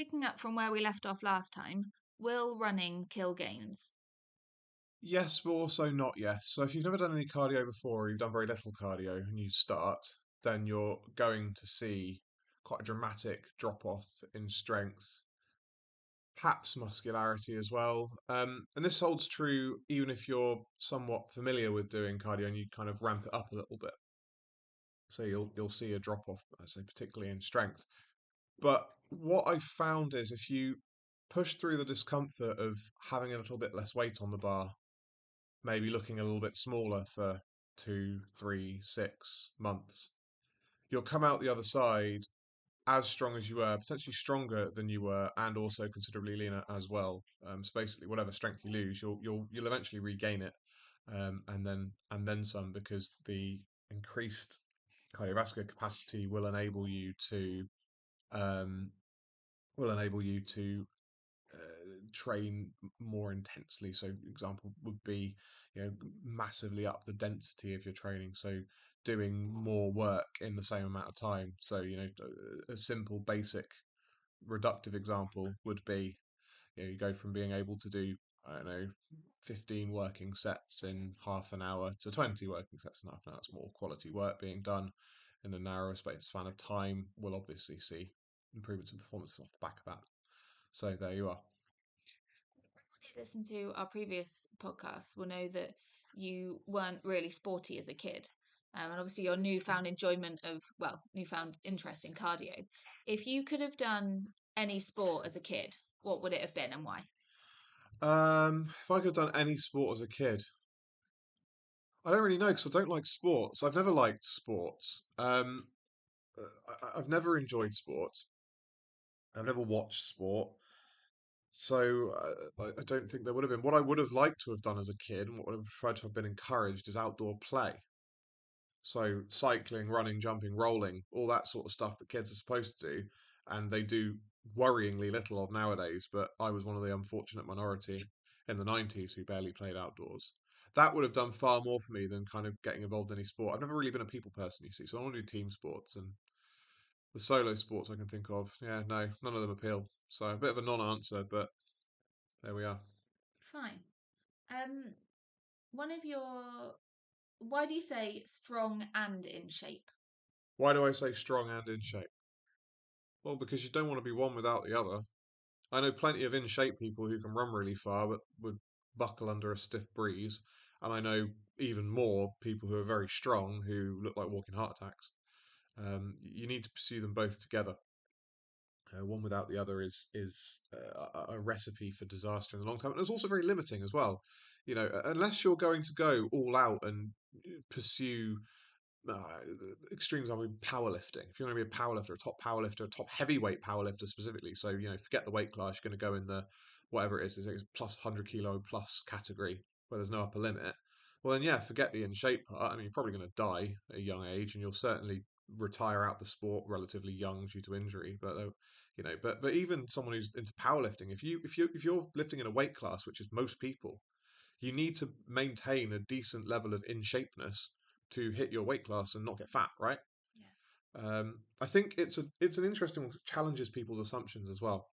Picking up from where we left off last time, will running kill gains? Yes, but also not yes. So if you've never done any cardio before, or you've done very little cardio, and you start, then you're going to see quite a dramatic drop off in strength, perhaps muscularity as well. And this holds true even if you're somewhat familiar with doing cardio and you kind of ramp it up a little bit. So you'll see a drop off, I say, particularly in strength. But what I've found is if you push through the discomfort of having a little bit less weight on the bar, maybe looking a little bit smaller for 2, 3, 6 months, you'll come out the other side as strong as you were, potentially stronger than you were, and also considerably leaner as well. So basically, whatever strength you lose, you'll eventually regain it, and then some, because the increased cardiovascular capacity um, will enable you to train more intensely. So, example would be, massively up the density of your training. So, doing more work in the same amount of time. So, a simple, basic, reductive example would be, you go from being able to do, I don't know, 15 working sets in half an hour to 20 working sets in half an hour. It's more quality work being done in a narrower space span of time. We'll obviously see improvements in performance off the back of that. So there you are. Who's listened to our previous podcast will know that you weren't really sporty as a kid. And obviously, your newfound enjoyment of, well, newfound interest in cardio. If you could have done any sport as a kid, what would it have been and why? If I could have done any sport as a kid, I don't really know because I don't like sports. I've never liked sports. I've never enjoyed sports. I've never watched sport, so I don't think there would have been. What I would have liked to have done as a kid, and what I would have preferred to have been encouraged, is outdoor play. So cycling, running, jumping, rolling, all that sort of stuff that kids are supposed to do, and they do worryingly little of nowadays. But I was one of the unfortunate minority in the 90s who barely played outdoors. That would have done far more for me than kind of getting involved in any sport. I've never really been a people person, you see, so I want to do team sports, and the solo sports I can think of. Yeah, no, none of them appeal. So a bit of a non-answer, but there we are. Fine. Um, one of your, why do you say strong and in shape? Why do I say strong and in shape? Well, because you don't want to be one without the other. I know plenty of in shape people who can run really far but would buckle under a stiff breeze. And I know even more people who are very strong who look like walking heart attacks. You need to pursue them both together. One without the other is a recipe for disaster in the long term. And it's also very limiting as well. Unless you're going to go all out and pursue uh, extremes are with powerlifting. If you want to be a powerlifter, a top powerlifter, a top heavyweight powerlifter specifically, so forget the weight class, you're going to go in the whatever it is plus 100 kilo plus category where there's no upper limit. Well, then yeah, forget the in shape part. I mean, you're probably going to die at a young age, and you'll certainly retire out the sport relatively young due to injury. But even someone who's into powerlifting, if you're lifting in a weight class, which is most people, you need to maintain a decent level of in shapeness to hit your weight class and not get fat, right? Yeah. I think it's an interesting one because it challenges people's assumptions as well.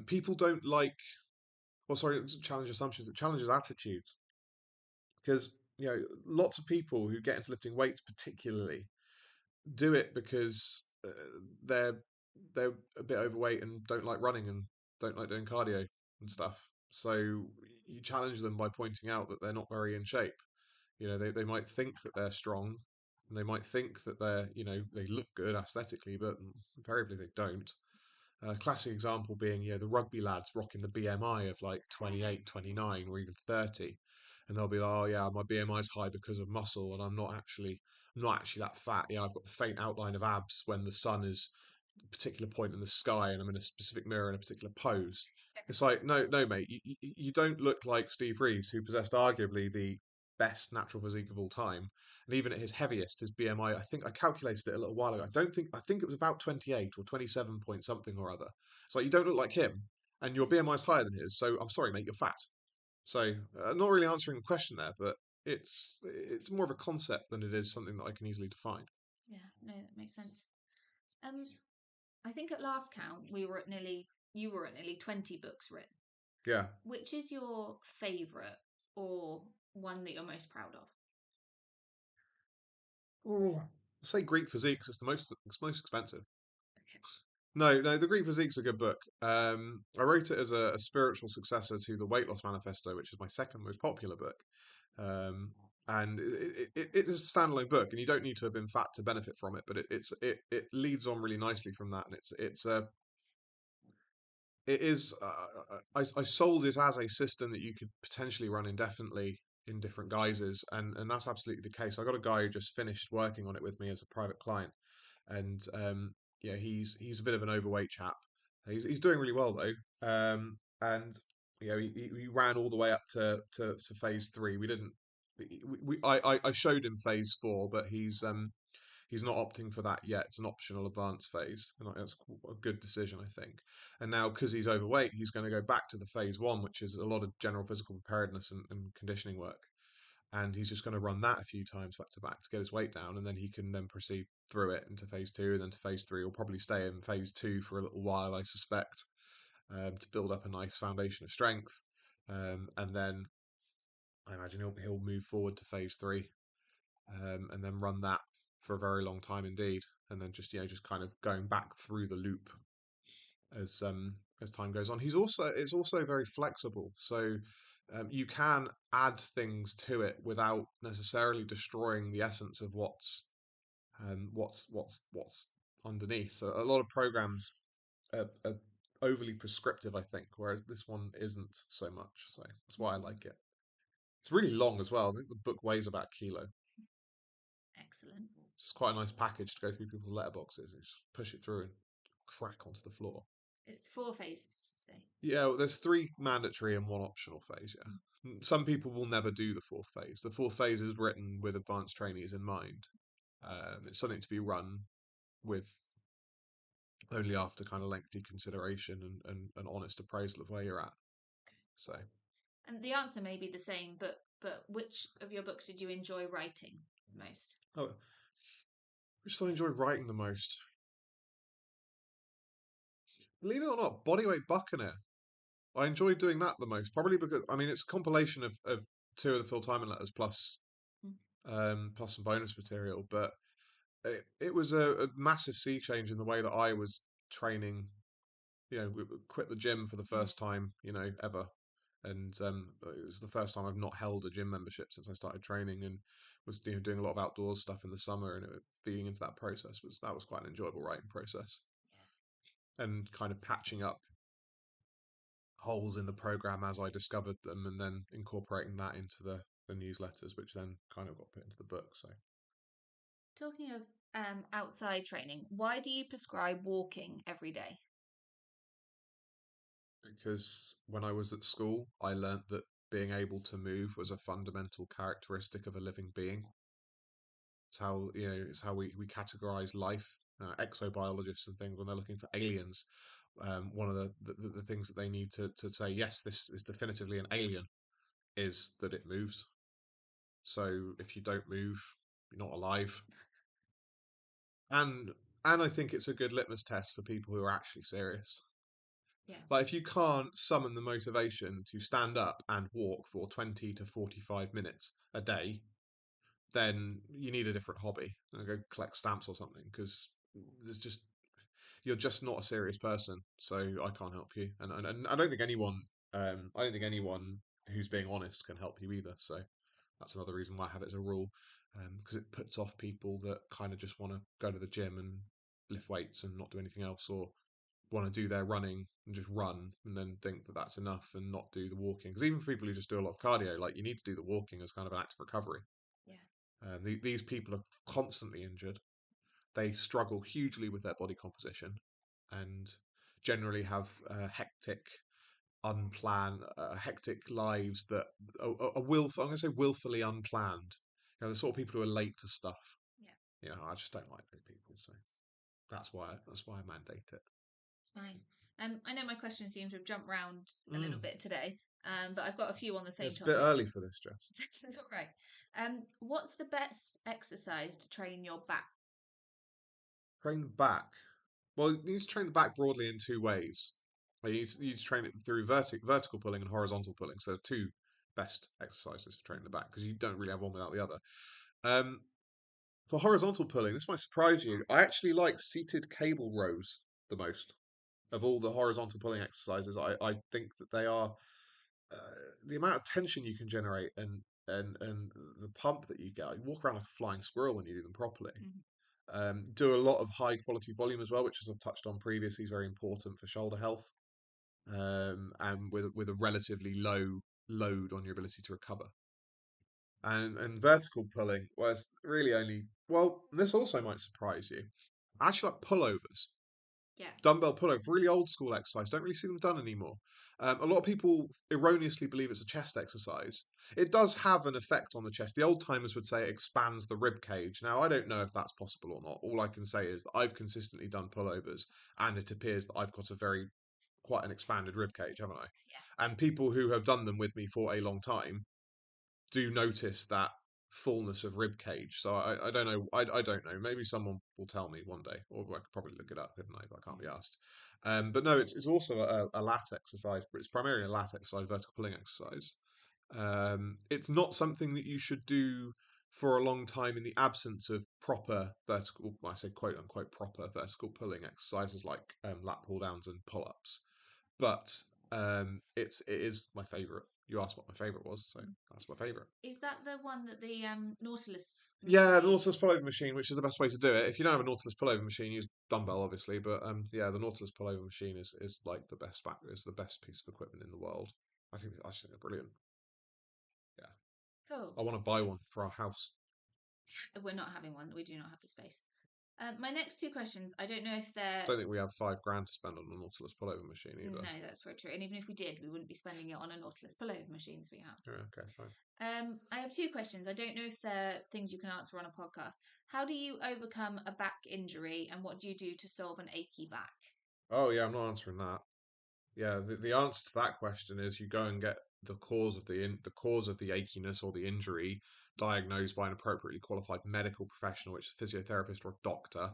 People don't like, well, sorry, it doesn't challenge assumptions; it challenges attitudes because lots of people who get into lifting weights, particularly, do it because they're they're a bit overweight and don't like running and don't like doing cardio and stuff. So you challenge them by pointing out that they're not very in shape. They might think that they're strong, and they might think that they look good aesthetically, but invariably they don't. A classic example being, the rugby lads rocking the BMI of like 28, 29, or even 30. And they'll be like, oh yeah, my BMI is high because of muscle, and I'm not actually that fat. Yeah, I've got the faint outline of abs when the sun is a particular point in the sky and I'm in a specific mirror in a particular pose. It's like, no, no, mate, you don't look like Steve Reeves, who possessed arguably the best natural physique of all time. And even at his heaviest, his BMI, I think I calculated it a little while ago. I think it was about 28 or 27 point something or other. It's like, you don't look like him, and your BMI is higher than his. So I'm sorry, mate, you're fat. So not really answering the question there, but it's more of a concept than it is something that I can easily define. Yeah, no, that makes sense. Um, I think at last count you were at nearly 20 books written. Yeah. Which is your favourite or one that you're most proud of? Oh, say Greek Physiques. It's most expensive. Okay. No, the Greek Physique's a good book. I wrote it as a spiritual successor to the Weight Loss Manifesto, which is my second most popular book. Um, and it is a standalone book, and you don't need to have been fat to benefit from it. But it leads on really nicely from that, and it is. I sold it as a system that you could potentially run indefinitely in different guises, and that's absolutely the case. I got a guy who just finished working on it with me as a private client, and yeah, he's a bit of an overweight chap. He's doing really well though, and you know he ran all the way up to phase three. We didn't. I showed him phase four, but he's not opting for that yet. It's an optional advanced phase, and that's a good decision, I think. And now, because he's overweight, he's going to go back to the phase one, which is a lot of general physical preparedness and conditioning work. And he's just going to run that a few times back to back to get his weight down, and then he can then proceed through it into phase two and then to phase three. He'll probably stay in phase two for a little while, I suspect, to build up a nice foundation of strength. And then I imagine he'll move forward to phase three, and then run that for a very long time indeed, and then just kind of going back through the loop as time goes on. It's also very flexible, so you can add things to it without necessarily destroying the essence of what's underneath. So a lot of programs are overly prescriptive, I think, whereas this one isn't so much. So that's why I Mhm. like it. It's really long as well. I think the book weighs about a kilo. Excellent. It's quite a nice package to go through people's letterboxes. You just push it through and crack onto the floor. It's four phases, did you say? Yeah, well, there's three mandatory and one optional phase. Yeah, some people will never do the fourth phase. The fourth phase is written with advanced trainees in mind. It's something to be run with only after kind of lengthy consideration and honest appraisal of where you're at. So, And the answer may be the same, but which of your books did you enjoy writing most? oh, which do I enjoy writing the most? Believe it or not, Bodyweight Buccaneer. I enjoy doing that the most, probably because I mean it's a compilation of two of the Phil Timon letters Mm. plus some bonus material, but it was a massive sea change in the way that I was training. You know, quit the gym for the Mm. first time, ever, and it was the first time I've not held a gym membership since I started training, and was doing a lot of outdoors stuff in the summer, and feeding into that process was quite an enjoyable writing process, and kind of patching up holes in the program as I discovered them, and then incorporating that into the newsletters, which then kind of got put into the book. So, Talking of outside training, why do you prescribe walking every day? because when I was at school, I learnt that being able to move was a fundamental characteristic of a living being. It's how we categorize life. Exobiologists and things, when they're looking for aliens, one of the things that they need to say, yes, this is definitively an alien, is that it moves. So if you don't move, you're not alive. And I think it's a good litmus test for people who are actually serious. Yeah, Like if you can't summon the motivation to stand up and walk for 20 to 45 minutes a day, then you need a different hobby. Go collect stamps or something, because there's just you're just not a serious person. So I can't help you, and I don't think anyone who's being honest can help you either. So that's another reason why I have it as a rule, because it puts off people that kind of just want to go to the gym and lift weights and not do anything else, or want to do their running and just run and then think that that's enough and not do the walking. Because even for people who just do a lot of cardio, like you need to do the walking as kind of an act of recovery. yeah, These people are constantly injured. They struggle hugely with their body composition and generally have hectic lives that I'm going to say willfully unplanned. The sort of people who are late to stuff. yeah. I just don't like those people. So that's why I mandate it. Fine. I know my questions seem to have jumped round a little Mm. bit today, but I've got a few on the same It's a bit topic. early for this, Jess. That's all right. What's the best exercise to train your back? Train the back. Well, you need to train the back broadly in two ways. You need to train it through vertical pulling and horizontal pulling. So, two best exercises for training the back because you don't really have one without the other. Um, for horizontal pulling, this might surprise you. I actually like seated cable rows the most of all the horizontal pulling exercises. I think that they are uh, the amount of tension you can generate and the pump that you get. You walk around like a flying squirrel when you do them properly. Mhm. Do a lot of high quality volume as well, which as I've touched on previously is very important for shoulder health. And with a relatively low load on your ability to recover. And vertical pulling was really only well. This also might surprise you. I actually like pullovers, Yeah. dumbbell pullover, really old school exercise. Don't really see them done anymore. A lot of people erroneously believe it's a chest exercise. It does have an effect on the chest. The old timers would say it expands the rib cage. Now, I don't know if that's possible or not. All I can say is that I've consistently done pullovers, and it appears that I've got a very quite an expanded rib cage, haven't I? Yeah. And people who have done them with me for a long time do notice that fullness of rib cage. So I don't know. I don't know. Maybe someone will tell me one day, or I could probably look it up, couldn't I? But I can't be Mhm. asked. But no, it's also a lat exercise, but it's primarily a lat exercise, vertical pulling exercise. It's not something that you should do for a long time in the absence of proper vertical, well, I say quote unquote proper vertical pulling exercises like lat pull downs and pull ups. But it is my favorite. You asked what my favorite was, so that's my favorite. Is that the one that the Nautilus Yeah, the machine? Nautilus pullover machine, which is the best way to do it. If you don't have a Nautilus pullover machine, use dumbbell, obviously. But yeah, the Nautilus pullover machine is like the best back is the best piece of equipment in the world. I just think they're brilliant. Yeah, Cool. I want to buy one for our house. We're not having one. We do not have the space. My next two questions, I don't know if they're. Don't think we have £5 to spend on a Nautilus pullover machine either. No, that's very true. And even if we did, we wouldn't be spending it on a Nautilus pullover machines we have. Yeah, okay, fine. I have two questions. I don't know if they're things you can answer on a podcast. How do you overcome a back injury, and what do you do to solve an achy back? Oh yeah, I'm not answering that. Yeah, the answer to that question is you go and get the cause of the achiness or the injury diagnosed by an appropriately qualified medical professional, which is a physiotherapist or a doctor,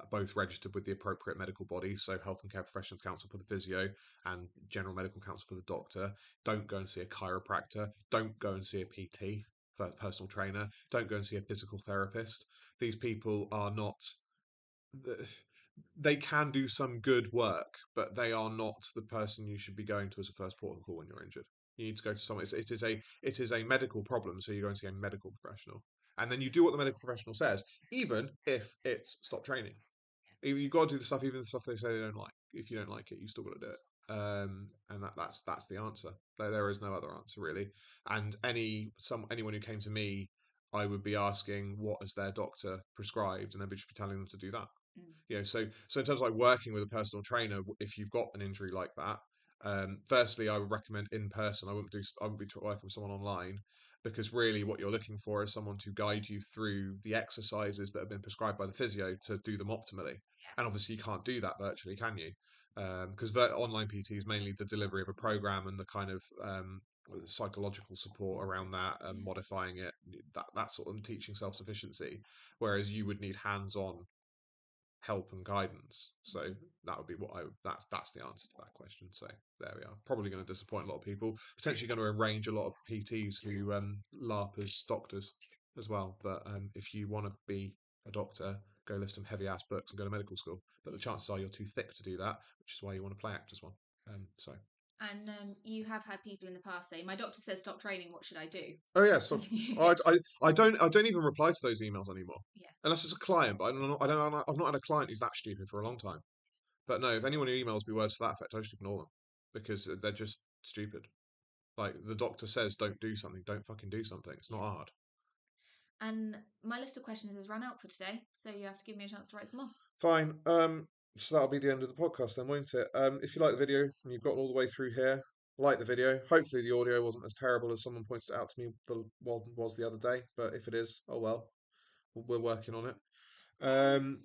both registered with the appropriate medical body. So Health and Care Professions Council for the physio and General Medical Council for the doctor. Don't go and see a chiropractor. Don't go and see a PT for a personal trainer. Don't go and see a physical therapist. These people are not they can do some good work, but they are not the person you should be going to as a first port of call when you're injured. You need to go to someone. It is a medical problem, so you're going to see a medical professional, and then you do what the medical professional says, even if it's stop training. You've got to do the stuff, even the stuff they say they don't like. If you don't like it, you still got to do it. And that's the answer. There is no other answer really. And anyone who came to me, I would be asking what has their doctor prescribed, and they'd just be telling them to do that. Mm. So in terms of like working with a personal trainer, if you've got an injury like that, firstly, I would recommend in person. I wouldn't be working with someone online because really what you're looking for is someone to guide you through the exercises that have been prescribed by the physio to do them optimally. And obviously, you can't do that virtually, can you? Because online PT is mainly the delivery of a program and the kind of psychological support around that and modifying it, that sort of teaching self sufficiency. Whereas you would need hands on help and guidance. So that would be that's the answer to that question. So there we are. Probably going to disappoint a lot of people. Potentially going to arrange a lot of PTs who LARP as doctors as well. But if you want to be a doctor, go lift some heavy ass books and go to medical school. But the chances are you're too thick to do that, which is why you want to play act as well. So. And you have had people in the past say, "My doctor says stop training. What should I do?" Oh yeah, so I don't even reply to those emails anymore Yeah, unless it's a client. But I've not had a client who's that stupid for a long time. But no, if anyone who emails me words to that effect, I just ignore them because they're just stupid. Like the doctor says, don't do something, don't fucking do something. It's not yeah. hard. And my list of questions has run out for today, so you have to give me a chance to write some more. Fine. So that'll be the end of the podcast then, won't it? If you like the video and you've gotten all the way through here, like the video. Hopefully the audio wasn't as terrible as someone pointed out to me was the other day. But if it is, oh well, we're working on it. Um,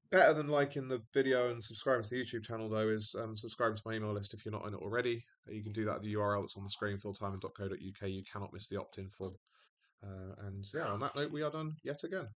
Better than liking the video and subscribing to the YouTube channel though is subscribing to my email list if you're not in it already. You can do that at the URL that's on the screen, philtiming.co.uk. You cannot miss the opt-in form. And yeah, on that note, we are done yet again.